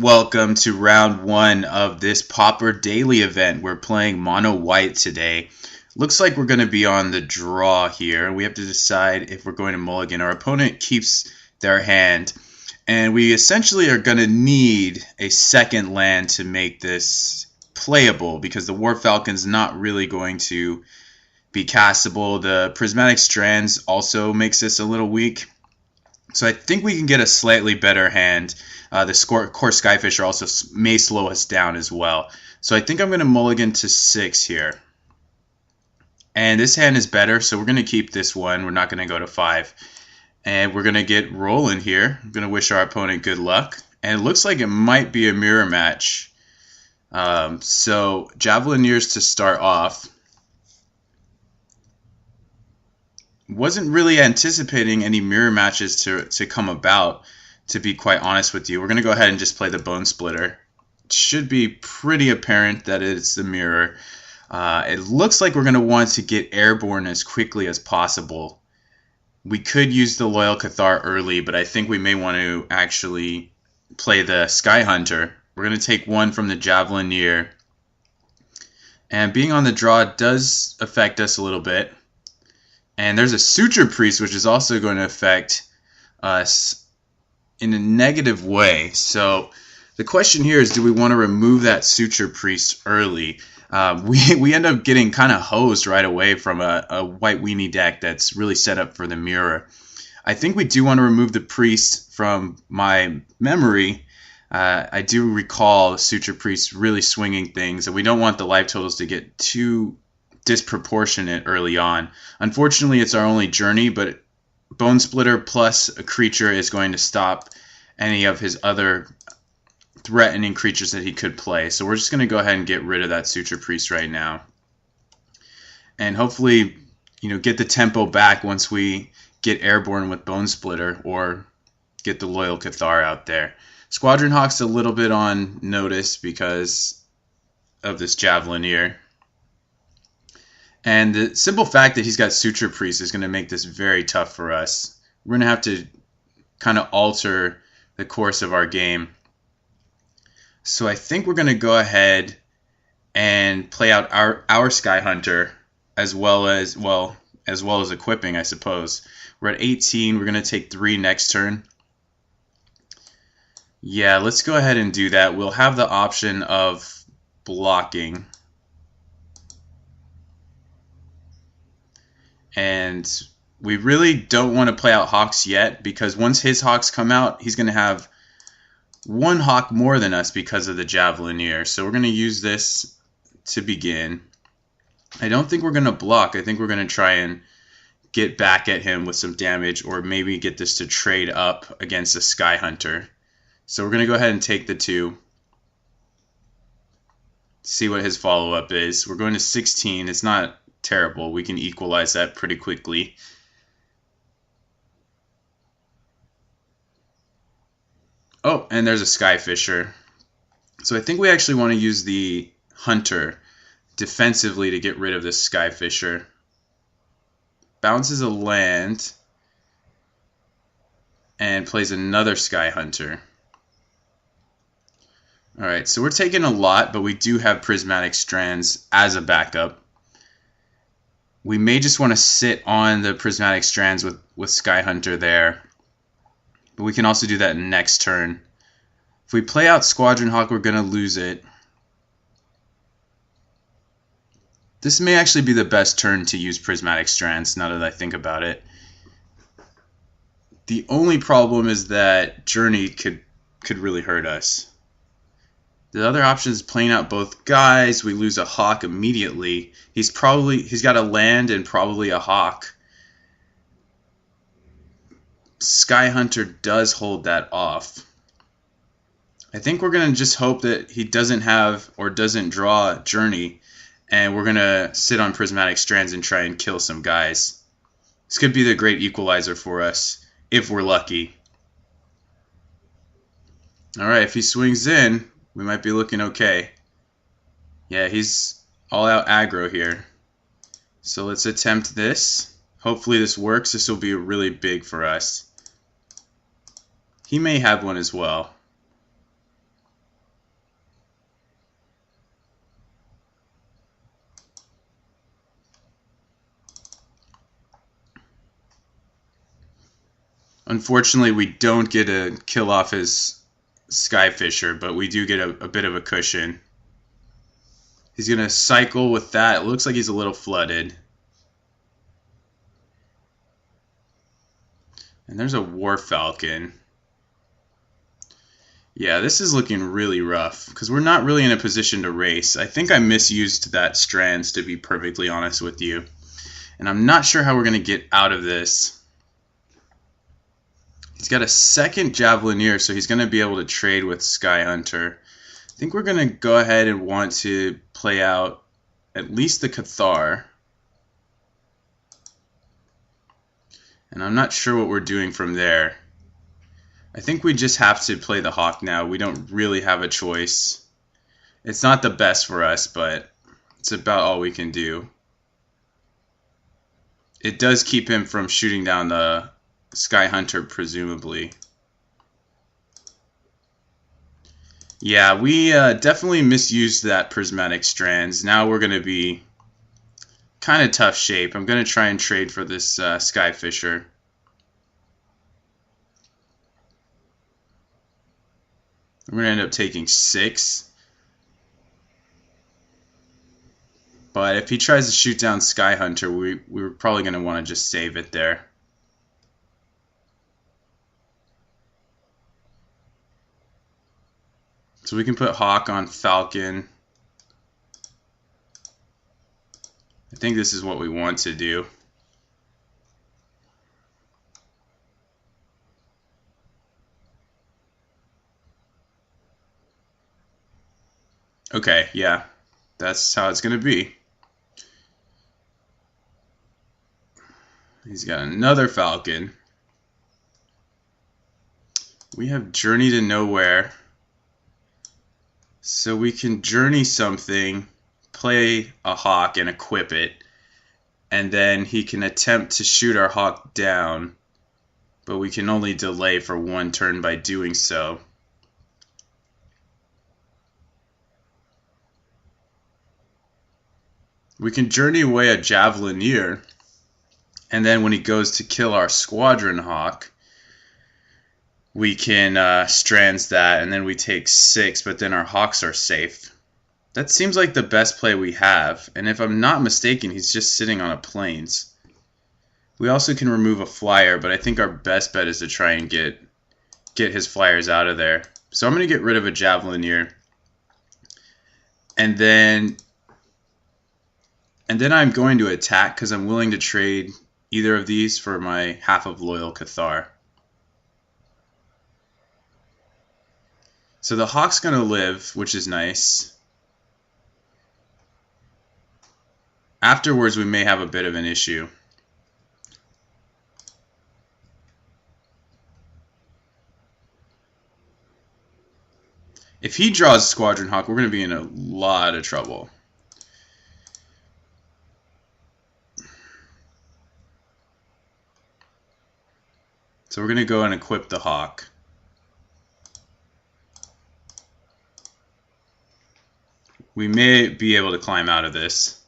Welcome to round one of this Pauper daily event. We're playing mono white today. Looks like we're going to be on the draw here. We have to decide if we're going to mulligan. Our opponent keeps their hand, and we essentially are going to need a second land to make this playable because the War Falcon's not really going to be castable. The Prismatic Strands also makes this a little weak. So I think we can get a slightly better hand. The Core Skyfisher also may slow us down as well. So I think I'm going to mulligan to 6 here. And this hand is better, so we're going to keep this one. We're not going to go to 5. And we're going to get rolling here. I'm going to wish our opponent good luck. And it looks like it might be a mirror match. So Javelineers to start off. Wasn't really anticipating any mirror matches to come about, to be quite honest with you. We're going to go ahead and just play the Bone Splitter. It should be pretty apparent that it's the mirror. It looks like we're going to want to get airborne as quickly as possible. We could use the Loyal Cathar early, but I think we may want to actually play the Sky Hunter. We're going to take one from the Javelineer. And being on the draw does affect us a little bit. And there's a Suture Priest, which is also going to affect us in a negative way. So the question here is, do we want to remove that Suture Priest early? We end up getting kind of hosed right away from a white Weenie deck that's really set up for the mirror. I think we do want to remove the Priest from my memory. I do recall Suture Priest really swinging things, and we don't want the life totals to get too disproportionate early on. Unfortunately, it's our only journey, but Bone Splitter plus a creature is going to stop any of his other threatening creatures that he could play. So we're just going to go ahead and get rid of that Suture Priest right now. And hopefully, get the tempo back once we get airborne with Bone Splitter or get the Loyal Cathar out there. Squadron Hawk's a little bit on notice because of this Javelineer. And the simple fact that he's got Suture Priest is going to make this very tough for us. We're going to have to kind of alter the course of our game. So I think we're going to go ahead and play out our Sky Hunter as well as equipping, I suppose. We're at 18. We're going to take 3 next turn. Yeah, let's go ahead and do that. We'll have the option of blocking. And we really don't want to play out Hawks yet, because once his Hawks come out, he's going to have 1 Hawk more than us because of the Javelineer. So we're going to use this to begin. I don't think we're going to block. I think we're going to try and get back at him with some damage, or maybe get this to trade up against the Sky Hunter. So we're going to go ahead and take the 2. See what his follow-up is. We're going to 16. It's not terrible. We can equalize that pretty quickly. Oh, and there's a Skyfisher. So I think we actually want to use the Hunter defensively to get rid of this Skyfisher. Bounces a land and plays another Sky Hunter. Alright, so we're taking a lot, but we do have Prismatic Strands as a backup. We may just want to sit on the Prismatic Strands with Sky Hunter there. But we can also do that next turn. If we play out Squadron Hawk, we're going to lose it. This may actually be the best turn to use Prismatic Strands, now that I think about it. The only problem is that Journey could really hurt us. The other option is playing out both guys. We lose a Hawk immediately. He's got a land and probably a Hawk. Sky Hunter does hold that off. I think we're going to just hope that he doesn't have or doesn't draw Journey, and we're going to sit on Prismatic Strands and try and kill some guys. This could be the great equalizer for us, if we're lucky. Alright, if he swings in, we might be looking okay. Yeah, he's all out aggro here. So let's attempt this. Hopefully this works. This will be really big for us. He may have one as well. Unfortunately, we don't get to kill off his Skyfisher, but we do get a bit of a cushion. He's going to cycle with that. It looks like he's a little flooded. And there's a War Falcon. Yeah, this is looking really rough because we're not really in a position to race. I think I misused that Strands, to be perfectly honest with you. And I'm not sure how we're going to get out of this. He's got a second Javelineer, so he's going to be able to trade with Sky Hunter. I think we're going to go ahead and want to play out at least the Cathar. And I'm not sure what we're doing from there. I think we just have to play the Hawk now. We don't really have a choice. It's not the best for us, but it's about all we can do. It does keep him from shooting down the Sky Hunter, presumably. Yeah, we definitely misused that Prismatic Strands. Now we're going to be kind of tough shape. I'm going to try and trade for this Skyfisher. We're going to end up taking 6. But if he tries to shoot down Sky Hunter, we're probably going to want to just save it there. So we can put Hawk on Falcon. I think this is what we want to do. Okay, yeah, that's how it's going to be. He's got another Falcon. We have Journey to Nowhere. So we can journey something, play a Hawk and equip it, and then he can attempt to shoot our Hawk down, but we can only delay for 1 turn by doing so. We can journey away a Javelineer, and then when he goes to kill our Squadron Hawk, we can Strands that, and then we take 6, but then our Hawks are safe. That seems like the best play we have, and if I'm not mistaken, he's just sitting on a Plains. We also can remove a Flyer, but I think our best bet is to try and get his Flyers out of there. So I'm going to get rid of a Javelineer, and then I'm going to attack because I'm willing to trade either of these for my half of Loyal Cathar. So the Hawk's going to live, which is nice. Afterwards, we may have a bit of an issue. If he draws Squadron Hawk, we're going to be in a lot of trouble. So we're going to go and equip the Hawk. We may be able to climb out of this.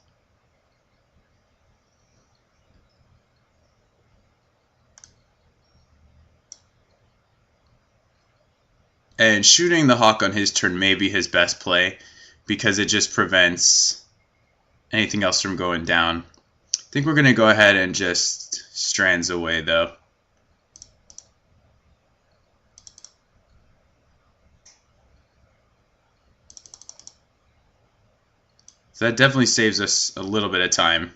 And shooting the Hawk on his turn may be his best play because it just prevents anything else from going down. I think we're going to go ahead and just Strands away though. So that definitely saves us a little bit of time.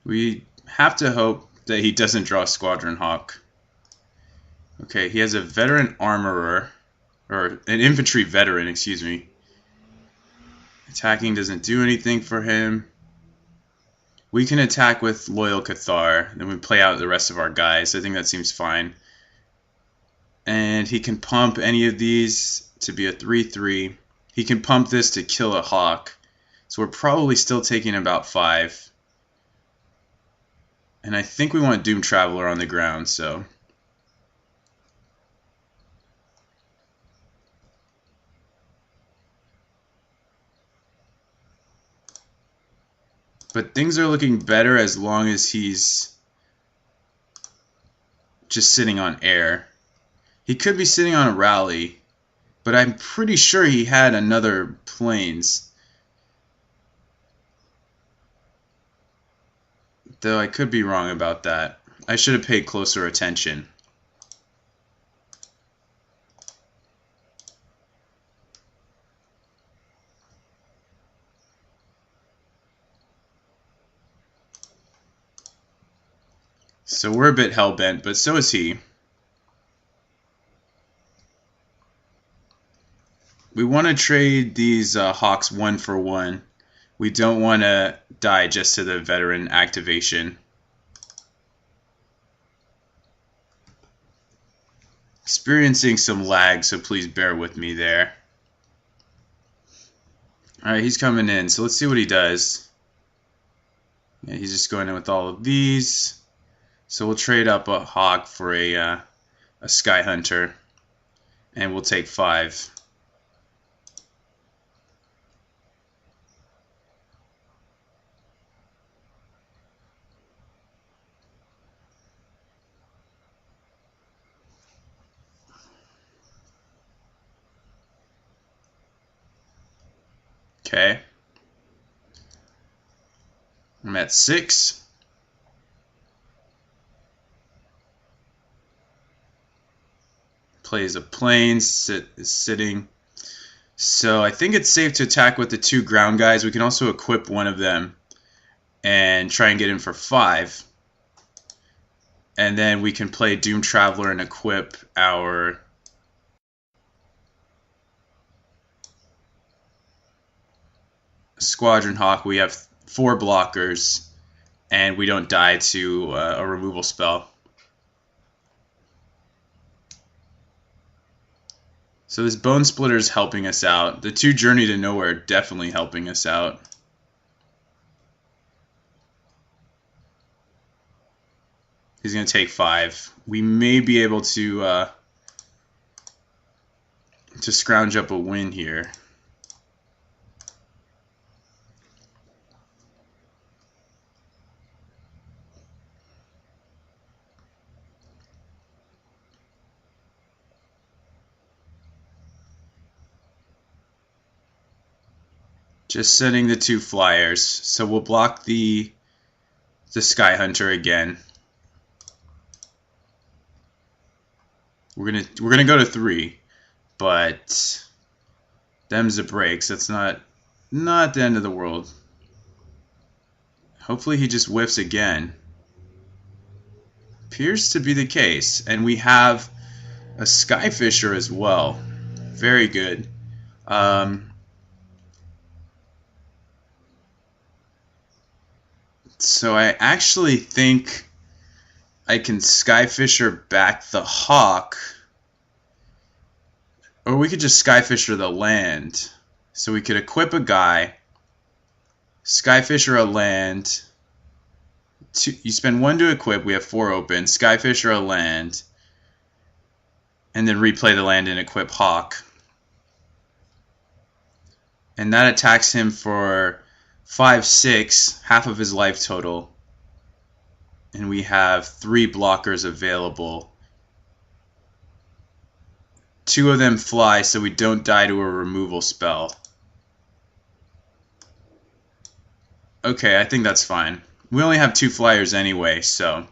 We have to hope that he doesn't draw Squadron Hawk. Okay, he has a Veteran Armorer, or an Infantry Veteran, excuse me. Attacking doesn't do anything for him. We can attack with Loyal Cathar, then we play out the rest of our guys. I think that seems fine. And he can pump any of these to be a 3/3. He can pump this to kill a Hawk. So we're probably still taking about 5. And I think we want Doom Traveler on the ground, so. But things are looking better as long as he's just sitting on air. He could be sitting on a rally, but I'm pretty sure he had another planes. Though I could be wrong about that. I should have paid closer attention. So we're a bit hell-bent, but so is he. We want to trade these Hawks 1-for-1. We don't want to die just to the veteran activation. Experiencing some lag, so please bear with me there. Alright, he's coming in, so let's see what he does. Yeah, he's just going in with all of these. So we'll trade up a Hawk for a Sky Hunter, and we'll take 5. Okay. I'm at 6. Plays a plane, sitting. So I think it's safe to attack with the 2 ground guys. We can also equip one of them and try and get in for 5. And then we can play Doom Traveler and equip our Squadron Hawk. We have 4 blockers, and we don't die to a removal spell. So this Bone Splitter is helping us out. The 2 Journey to Nowhere are definitely helping us out. He's going to take 5. We may be able to scrounge up a win here. Just sending the 2 flyers. So we'll block the Sky Hunter again. We're gonna go to 3, but them's the breaks. That's not the end of the world. Hopefully he just whiffs again. Appears to be the case, and we have a Skyfisher as well. Very good. So I actually think I can Skyfisher back the Hawk, or we could just Skyfisher the land. So we could equip a guy, Skyfisher a land. You spend 1 to equip. We have 4 open. Skyfisher a land, and then replay the land and equip Hawk. And that attacks him for 5/6, half of his life total. And we have 3 blockers available. 2 of them fly, so we don't die to a removal spell. Okay, I think that's fine. We only have 2 flyers anyway, so.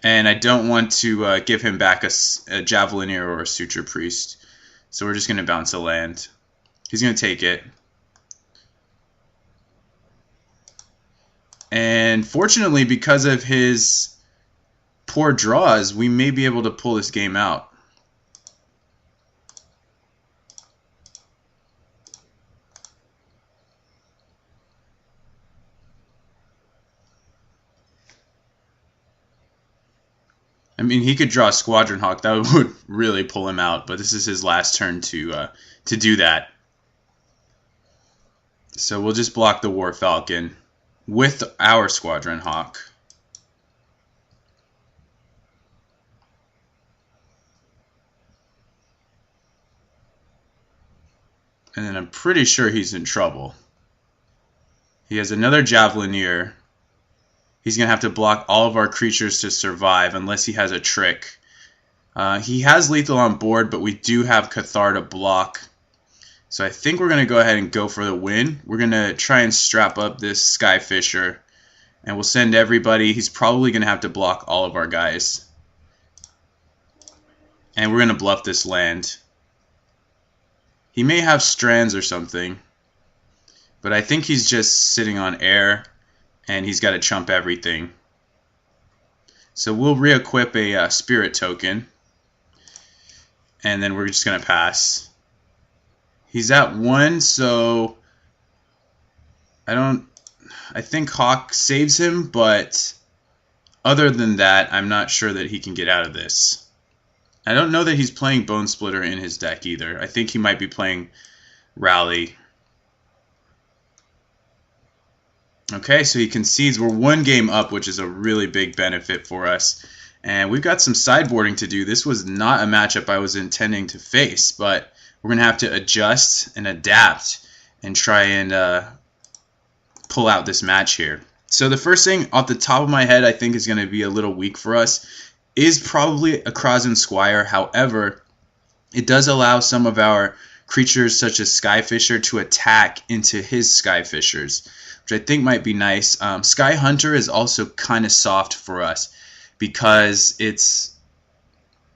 And I don't want to give him back a Javelineer or a Suture Priest. So we're just going to bounce a land. He's going to take it. And fortunately, because of his poor draws, we may be able to pull this game out. I mean, he could draw Squadron Hawk. That would really pull him out. But this is his last turn to do that. So we'll just block the War Falcon with our Squadron Hawk. And then I'm pretty sure he's in trouble. He has another Javelineer. He's going to have to block all of our creatures to survive unless he has a trick. He has lethal on board, but we do have Cathar to block. So I think we're going to go ahead and go for the win. We're going to try and strap up this Skyfisher. And we'll send everybody. He's probably going to have to block all of our guys. And we're going to bluff this land. He may have strands or something. But I think he's just sitting on air. And he's got to chump everything. So we'll re-equip a spirit token. And then we're just going to pass. He's at 1, so I think Hawk saves him, but other than that, I'm not sure that he can get out of this. I don't know that he's playing Bone Splitter in his deck either. I think he might be playing Rally. Okay, so he concedes. We're 1 game up, which is a really big benefit for us. And we've got some sideboarding to do. This was not a matchup I was intending to face, but we're going to have to adjust and adapt and try and pull out this match here. So the first thing off the top of my head I think is going to be a little weak for us is probably a Krasin Squire. However, it does allow some of our creatures such as Skyfisher to attack into his Skyfishers, which I think might be nice. Sky Hunter is also kind of soft for us because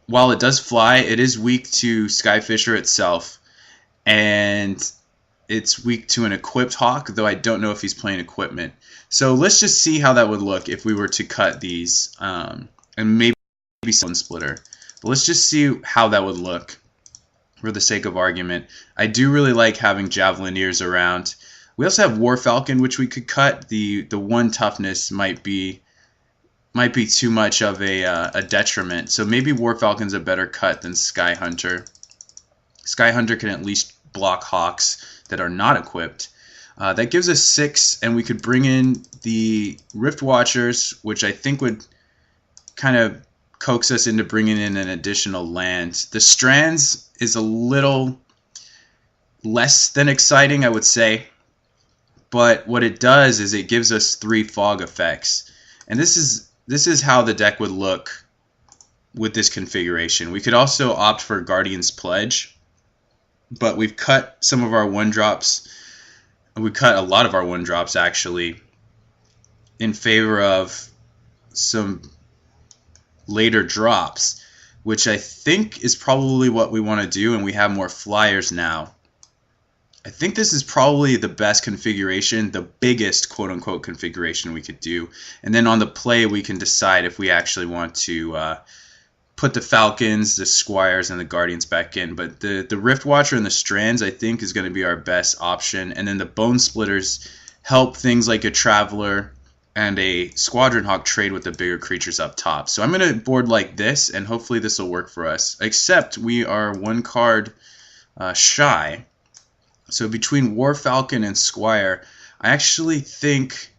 while it does fly, it is weak to Skyfisher itself, and it's weak to an equipped Hawk, though I don't know if he's playing equipment. So let's just see how that would look if we were to cut these, and maybe Bone Splitter. But let's just see how that would look for the sake of argument. I do really like having Javelineers around. We also have War Falcon, which we could cut. The 1 toughness might be too much of a detriment. So maybe War Falcon's a better cut than Sky Hunter. Sky Hunter can at least block Hawks that are not equipped. That gives us 6, and we could bring in the Rift Watchers, which I think would kind of coax us into bringing in an additional land. The Strands is a little less than exciting, I would say. But what it does is it gives us 3 fog effects. And this is how the deck would look with this configuration. We could also opt for Guardian's Pledge, but we've cut some of our 1-drops. We cut a lot of our 1-drops actually in favor of some later drops, which I think is probably what we want to do, and we have more flyers now. I think this is probably the best configuration, the biggest quote-unquote configuration we could do. And then on the play, we can decide if we actually want to put the Falcons, the Squires, and the Guardians back in. But the Rift Watcher and the Strands, I think, is going to be our best option. And then the Bone Splitters help things like a Traveler and a Squadron Hawk trade with the bigger creatures up top. So I'm going to board like this, and hopefully this will work for us. Except we are 1 card shy. So between War Falcon and Squire, I actually think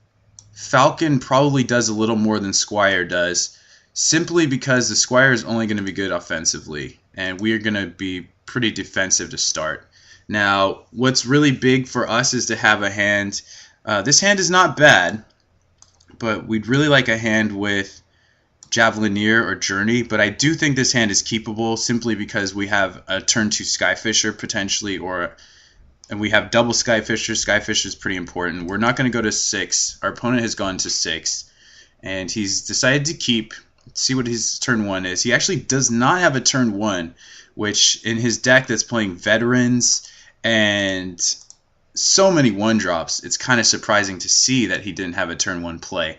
Falcon probably does a little more than Squire does, simply because the Squire is only going to be good offensively, and we are going to be pretty defensive to start. Now, what's really big for us is to have a hand. This hand is not bad, but we'd really like a hand with Javelineer or Journey, but I do think this hand is keepable simply because we have a turn 2 Skyfisher potentially, and we have double Skyfisher. Skyfisher is pretty important. We're not going to go to 6. Our opponent has gone to 6, and he's decided to keep. Let's see what his turn 1 is. He actually does not have a turn 1, which in his deck that's playing Veterans and so many 1-drops, it's kind of surprising to see that he didn't have a turn 1 play.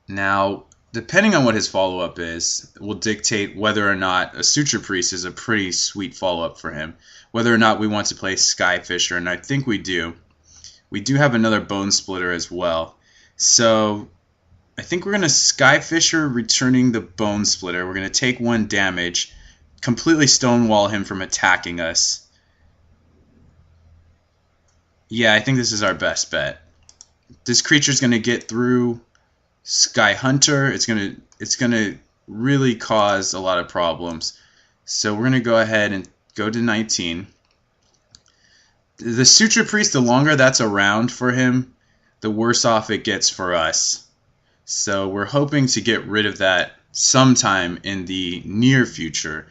Now, depending on what his follow-up is, will dictate whether or not a Suture Priest is a pretty sweet follow-up for him. Whether or not we want to play Skyfisher, and I think we do. We do have another Bone Splitter as well. So I think we're going to Skyfisher returning the Bone Splitter. We're going to take 1 damage, completely stonewall him from attacking us. Yeah, I think this is our best bet. This creature's going to get through Sky Hunter. It's gonna really cause a lot of problems. So we're going to go ahead and go to 19. The Suture Priest, the longer that's around for him, the worse off it gets for us. So we're hoping to get rid of that sometime in the near future.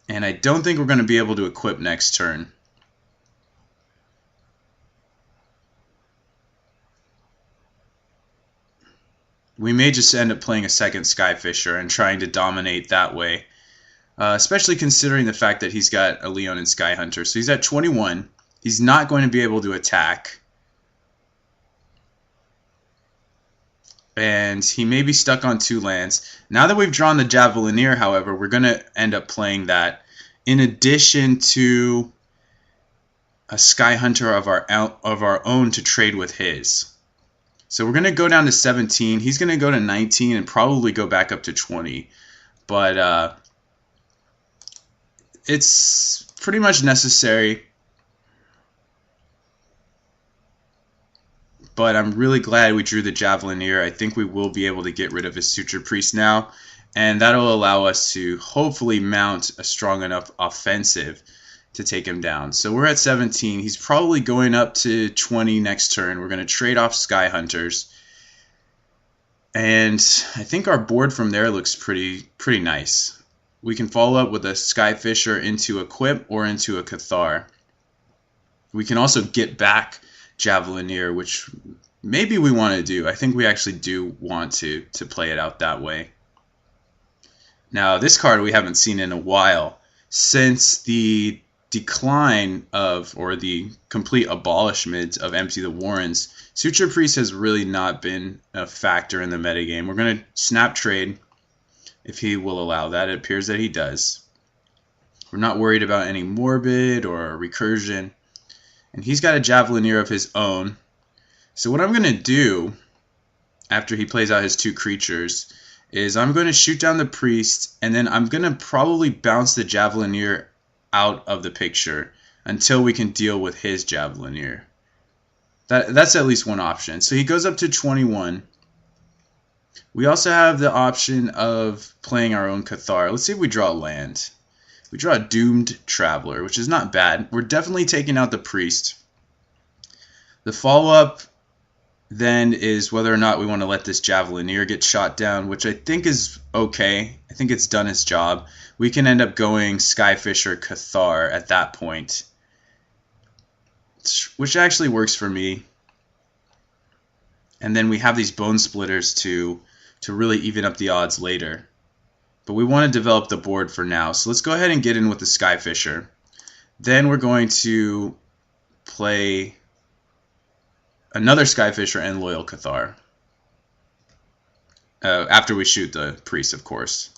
And I don't think we're going to be able to equip next turn. We may just end up playing a second Skyfisher and trying to dominate that way. Especially considering the fact that he's got a Leon and Sky Hunter. So he's at 21. He's not going to be able to attack. And he may be stuck on 2 lands. Now that we've drawn the Javelineer, however, we're going to end up playing that in addition to a Sky Hunter of our own to trade with his. So we're going to go down to 17. He's going to go to 19 and probably go back up to 20. But it's pretty much necessary. But I'm really glad we drew the Javelineer. I think we will be able to get rid of his Suture Priest now. And that'll allow us to hopefully mount a strong enough offensive to take him down. So we're at 17. He's probably going up to 20 next turn. We're going to trade off Sky Hunters. And I think our board from there looks pretty nice. We can follow up with a Skyfisher into Equip or into a Cathar. We can also get back Javelineer, which maybe we want to do. I think we actually do want to play it out that way. Now, this card we haven't seen in a while. Since the decline of, or the complete abolishment of Empty the Warrens, Suture Priest has really not been a factor in the metagame. We're going to snap trade if he will allow that. It appears that he does. We're not worried about any Morbid or Recursion. And he's got a Javelineer of his own. So what I'm going to do after he plays out his 2 creatures is I'm going to shoot down the Priest, and then I'm going to probably bounce the Javelineer out of the picture until we can deal with his Javelineer. That's at least one option. So he goes up to 21. We also have the option of playing our own Cathar. Let's see if we draw a land. We draw a Doomed Traveler, which is not bad. We're definitely taking out the Priest. The follow-up then is whether or not we want to let this Javelineer get shot down, which I think is okay. I think it's done its job. We can end up going Skyfisher Cathar at that point, which actually works for me. And then we have these Bone Splitters to really even up the odds later. But we want to develop the board for now. So let's go ahead and get in with the Skyfisher. Then we're going to play another Skyfisher and Loyal Cathar. After we shoot the Priest, of course.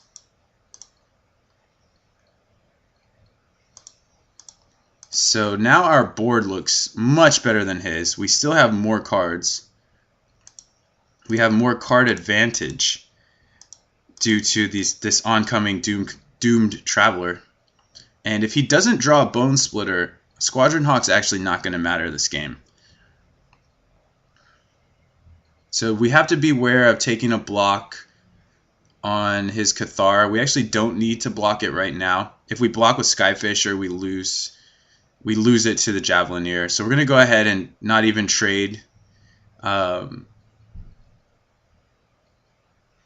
So now our board looks much better than his. We still have more cards. We have more card advantage due to this oncoming Doomed Traveler. And if he doesn't draw a Bone Splitter, Squadron Hawk's actually not going to matter this game. So we have to be aware of taking a block on his Cathar. We actually don't need to block it right now. If we block with Skyfisher, we lose it to the Javelineer. So we're going to go ahead and not even trade.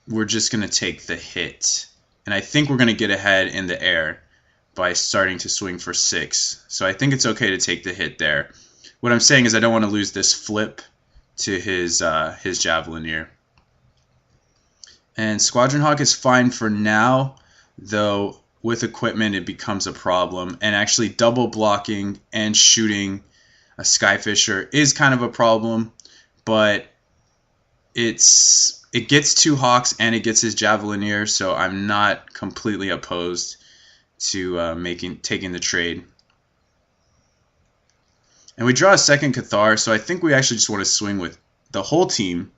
We're just going to take the hit. And I think we're going to get ahead in the air by starting to swing for 6. So I think it's okay to take the hit there. What I'm saying is I don't want to lose this flip to his Javelineer. And Squadron Hawk is fine for now, though with equipment it becomes a problem. And actually double blocking and shooting a Skyfisher is kind of a problem, but it gets 2 Hawks and it gets his Javelineer, so I'm not completely opposed to taking the trade. And we draw a second Cathar, so I think we actually just want to swing with the whole team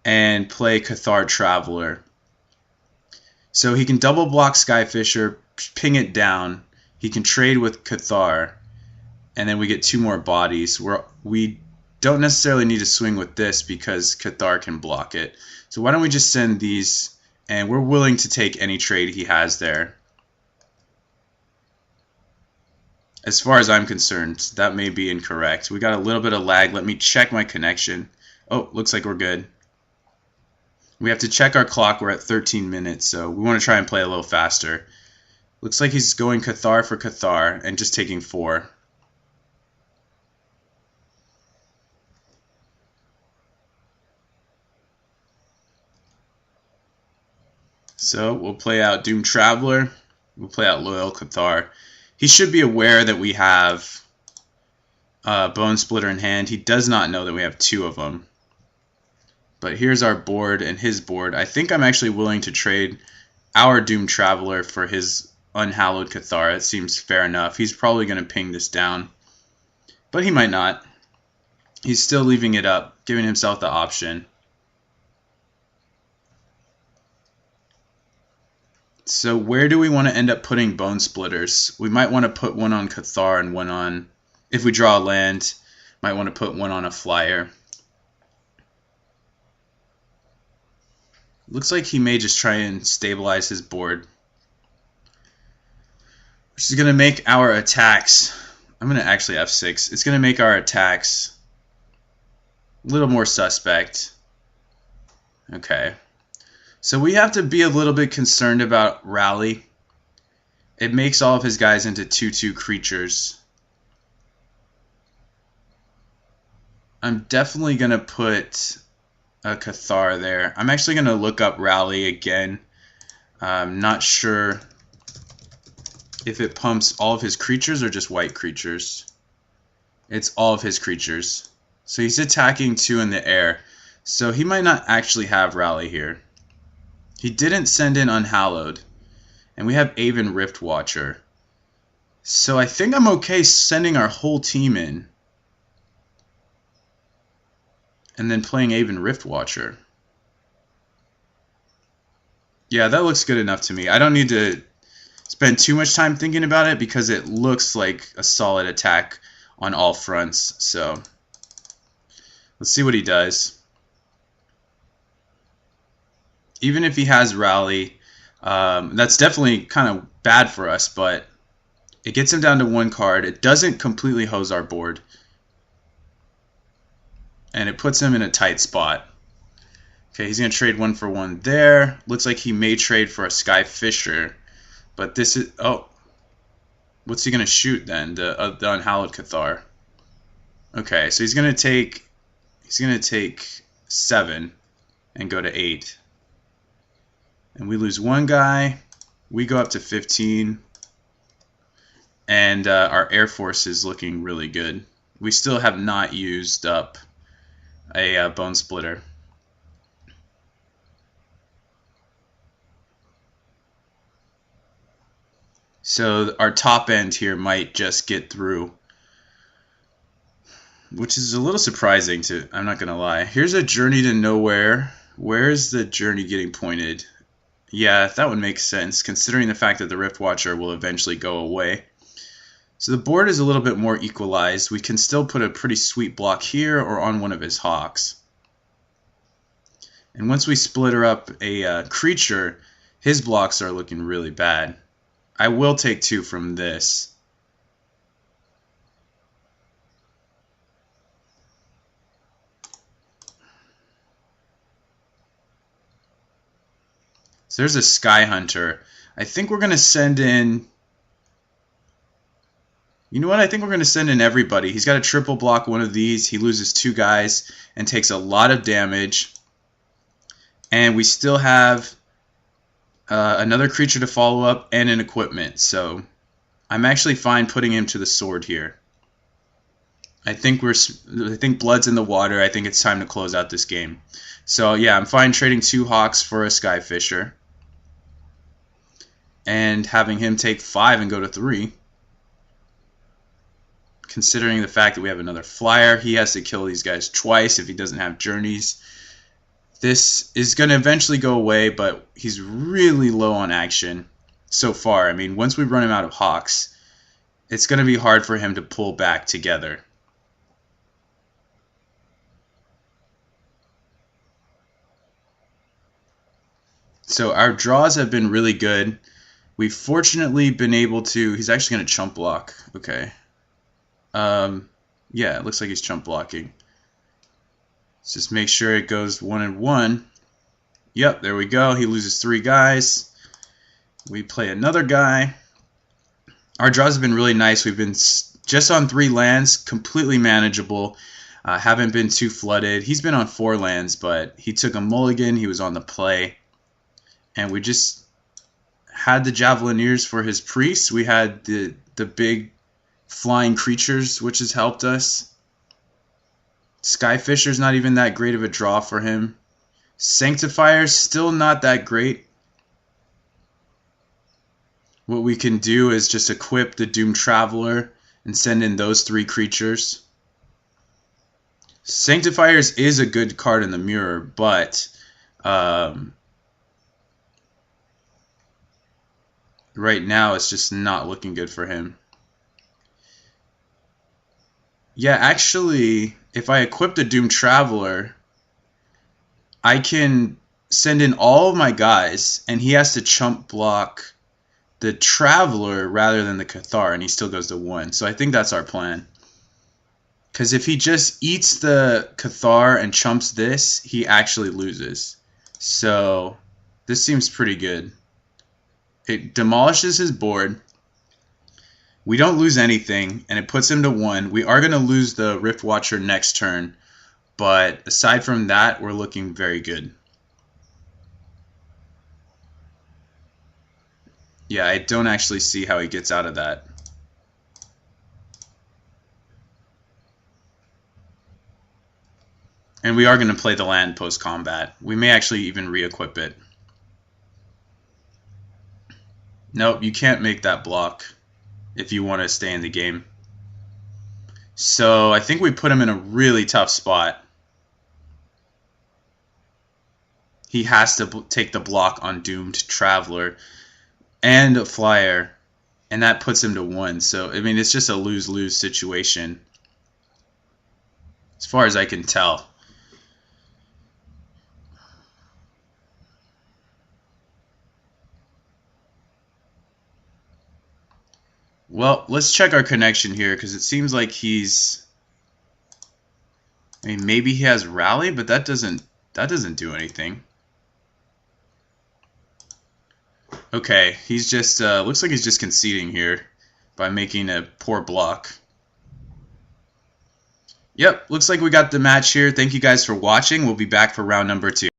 and play Cathar Traveler. So he can double block Skyfisher, ping it down. He can trade with Cathar, and then we get 2 more bodies. We don't necessarily need to swing with this because Cathar can block it. So why don't we just send these, and we're willing to take any trade he has there. As far as I'm concerned, that may be incorrect. We got a little bit of lag. Let me check my connection. Oh, looks like we're good. We have to check our clock. We're at 13 minutes, so we want to try and play a little faster. Looks like he's going Cathar for Cathar and just taking 4. So we'll play out Doom Traveler. We'll play out Loyal Cathar. He should be aware that we have Bone Splitter in hand. He does not know that we have 2 of them. But here's our board and his board. I think I'm actually willing to trade our Doom Traveler for his Unhallowed Cathar. It seems fair enough. He's probably going to ping this down. But he might not. He's still leaving it up, giving himself the option. So where do we want to end up putting Bone Splitters? We might want to put one on Cathar and one on, if we draw a land, might want to put one on a flyer. Looks like he may just try and stabilize his board, which is going to make our attacks, I'm going to actually F6, it's going to make our attacks a little more suspect. Okay. So we have to be a little bit concerned about Rally. It makes all of his guys into 2/2 creatures. I'm definitely going to put a Cathar there. I'm actually going to look up Rally again. I'm not sure if it pumps all of his creatures or just white creatures. It's all of his creatures. So he's attacking 2 in the air. So he might not actually have Rally here. He didn't send in Unhallowed. And we have Aven Riftwatcher. So I think I'm okay sending our whole team in. And then playing Aven Riftwatcher. Yeah, that looks good enough to me. I don't need to spend too much time thinking about it because it looks like a solid attack on all fronts. So let's see what he does. Even if he has Rally, that's definitely kind of bad for us, but it gets him down to 1 card. It doesn't completely hose our board. And it puts him in a tight spot. Okay, he's going to trade 1 for 1 there. Looks like he may trade for a Sky Fisher. But this is... Oh. What's he going to shoot then? The Unhallowed Cathar. Okay, so he's going to take... He's going to take 7 and go to 8. And we lose 1 guy. We go up to 15. And our Air Force is looking really good. We still have not used up a Bone Splitter. So our top end here might just get through. Which is a little surprising to, I'm not going to lie. Here's a Journey to Nowhere. Where's the journey getting pointed? Yeah, that would make sense, considering the fact that the Riftwatcher will eventually go away. So the board is a little bit more equalized. We can still put a pretty sweet block here or on one of his Hawks. And once we splitter up a creature, his blocks are looking really bad. I will take 2 from this. So there's a Sky Hunter. I think we're going to send in... You know what? I think we're going to send in everybody. He's got a triple block one of these. He loses 2 guys and takes a lot of damage. And we still have another creature to follow up and an equipment. So I'm actually fine putting him to the sword here. I think blood's in the water. I think it's time to close out this game. So yeah, I'm fine trading 2 Hawks for a Sky Fisher. And having him take 5 and go to 3. Considering the fact that we have another flyer, he has to kill these guys twice if he doesn't have journeys. This is going to eventually go away, but he's really low on action so far. I mean, once we run him out of Hawks, it's going to be hard for him to pull back together. So our draws have been really good. We've fortunately been able to... He's actually going to chump block. Okay. Yeah, it looks like he's chump blocking. Let's just make sure it goes 1 and 1. Yep, there we go. He loses 3 guys. We play another guy. Our draws have been really nice. We've been just on 3 lands, completely manageable. Haven't been too flooded. He's been on 4 lands, but he took a mulligan. He was on the play. And we just had the Javelineers for his priests. We had the big flying creatures, which has helped us. Skyfisher's not even that great of a draw for him. Sanctifier's still not that great. What we can do is just equip the Doomed Traveler and send in those 3 creatures. Sanctifiers is a good card in the mirror, but right now it's just not looking good for him. Yeah, actually, if I equip the Doomed Traveler, I can send in all of my guys, and he has to chump block the Traveler rather than the Cathar, and he still goes to 1. So I think that's our plan. Because if he just eats the Cathar and chumps this, he actually loses. So this seems pretty good. It demolishes his board. We don't lose anything, and it puts him to 1. We are going to lose the Rift Watcher next turn, but aside from that, we're looking very good. Yeah, I don't actually see how he gets out of that. And we are going to play the land post-combat. We may actually even re-equip it. Nope, you can't make that block if you want to stay in the game. So I think we put him in a really tough spot. He has to take the block on Doomed Traveler and a flyer, and that puts him to 1. So, I mean, it's just a lose-lose situation as far as I can tell. Well, let's check our connection here, because it seems like he's... I mean, maybe he has Rally, but that doesn't do anything. Okay, he's just... looks like he's just conceding here by making a poor block. Yep, looks like we got the match here. Thank you guys for watching. We'll be back for round number 2.